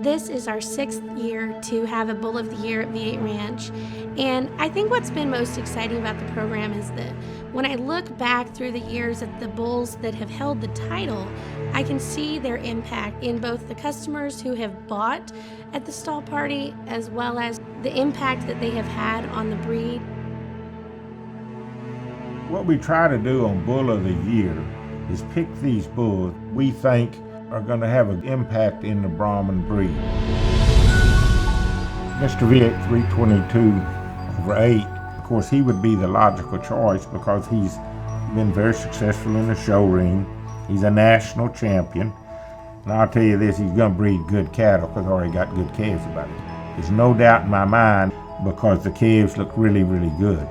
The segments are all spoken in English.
This is our 6th year to have a Bull of the Year at V8 Ranch, and I think what's been most exciting about the program is that when I look back through the years at the bulls that have held the title, I can see their impact in both the customers who have bought at the stall party as well as the impact that they have had on the breed. What we try to do on Bull of the Year is pick these bulls we think are going to have an impact in the Brahman breed. Mr. V8 322/8, of course, he would be the logical choice because he's been very successful in the show ring. He's a national champion. And I'll tell you this, he's going to breed good cattle because he already got good calves about him. There's no doubt in my mind because the calves look really, really good.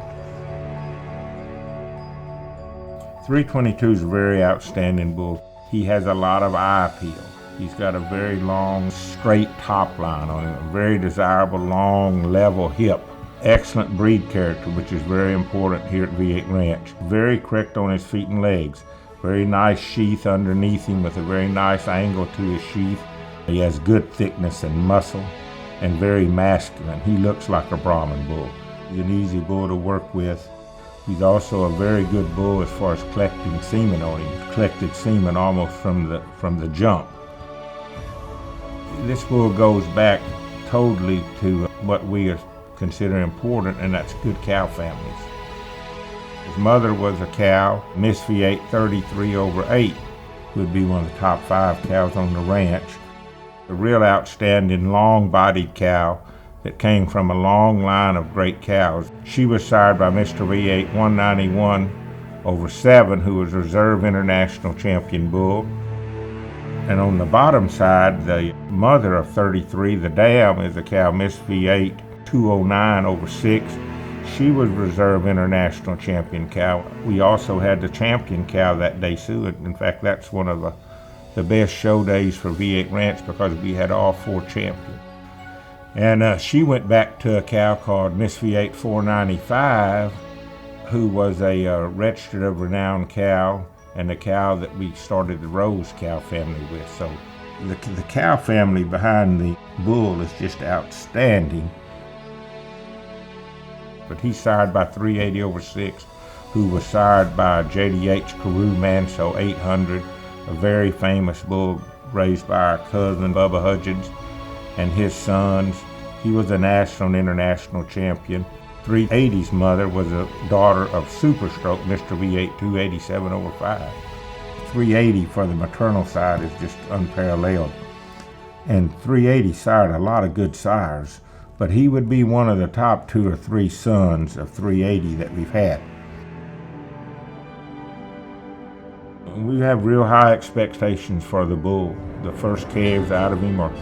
322 is a very outstanding bull. He has a lot of eye appeal. He's got a very long, straight top line on him, a very desirable, long, level hip. Excellent breed character, which is very important here at V8 Ranch. Very correct on his feet and legs. Very nice sheath underneath him with a very nice angle to his sheath. He has good thickness and muscle and very masculine. He looks like a Brahman bull. He's an easy bull to work with. He's also a very good bull as far as collecting semen on him. He's collected semen almost from the jump. This bull goes back totally to what we consider important, and that's good cow families. His mother was a cow, Miss V8 33/8, who would be one of the top 5 cows on the ranch. A real outstanding long-bodied cow that came from a long line of great cows. She was sired by Mr. V8 191/7, who was Reserve International Champion Bull. And on the bottom side, the mother of 33, the dam, is a cow, Miss V8 209/6. She was Reserve International Champion cow. We also had the champion cow that day, too. In fact, that's one of the best show days for V8 Ranch because we had all 4 champions. And she went back to a cow called Miss V8 495, who was a registered of renown cow and a cow that we started the Rose cow family with. So the cow family behind the bull is just outstanding. But he's sired by 380/6, who was sired by JDH Carew Manso 800, a very famous bull raised by our cousin Bubba Hudgens and his sons. He was a national and international champion. 380's mother was a daughter of Superstroke, Mr. V8 287/5. 380 for the maternal side is just unparalleled. And 380 sired a lot of good sires, but he would be one of the top 2 or 3 sons of 380 that we've had. We have real high expectations for the bull. The first calves out of him are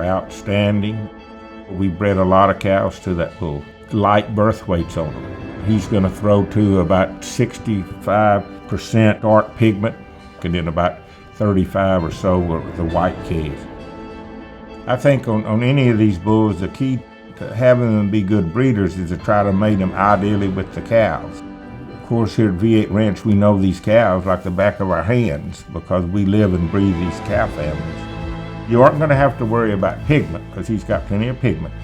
outstanding. We bred a lot of cows to that bull. Light birth weights on him. He's going to throw to about 65% dark pigment and then about 35 or so are the white calves. I think on any of these bulls, the key to having them be good breeders is to try to mate them ideally with the cows. Of course, here at V8 Ranch, we know these cows like the back of our hands because we live and breathe these cow families. You aren't going to have to worry about pigment because he's got plenty of pigment.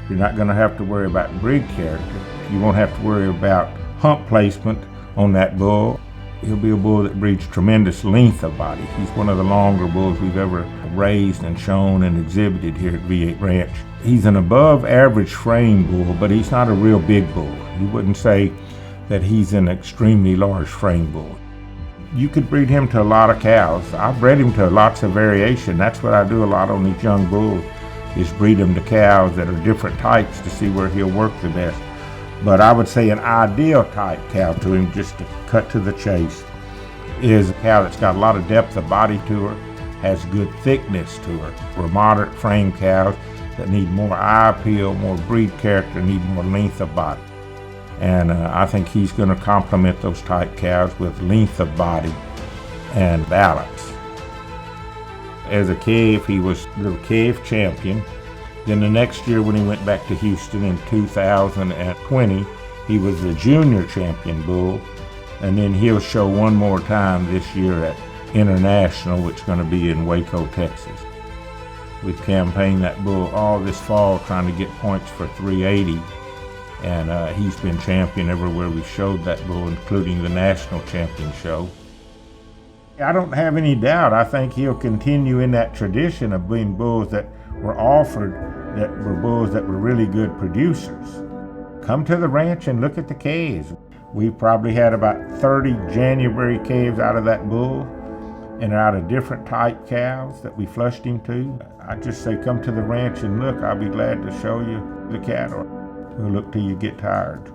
You're not going to have to worry about breed character. You won't have to worry about hump placement on that bull. He'll be a bull that breeds tremendous length of body. He's one of the longer bulls we've ever raised and shown and exhibited here at V8 Ranch. He's an above average frame bull, but he's not a real big bull. You wouldn't say that he's an extremely large frame bull. You could breed him to a lot of cows. I've bred him to lots of variation. That's what I do a lot on these young bulls, is breed them to cows that are different types to see where he'll work the best. But I would say an ideal type cow to him, just to cut to the chase, is a cow that's got a lot of depth of body to her, has good thickness to her. We're moderate frame cows that need more eye appeal, more breed character, need more length of body. And I think he's going to complement those type cows with length of body and balance. As a calf, he was the calf champion. Then the next year when he went back to Houston in 2020, he was the junior champion bull. And then he'll show one more time this year at International, which is going to be in Waco, Texas. We've campaigned that bull all this fall trying to get points for 380, and he's been champion everywhere we showed that bull, including the national champion show. I don't have any doubt. I think he'll continue in that tradition of being bulls that were offered, that were bulls that were really good producers. Come to the ranch and look at the calves. We've probably had about 30 January calves out of that bull, and out of different type cows that we flushed him to. I just say come to the ranch and look. I'll be glad to show you the cattle. We'll look till you get tired.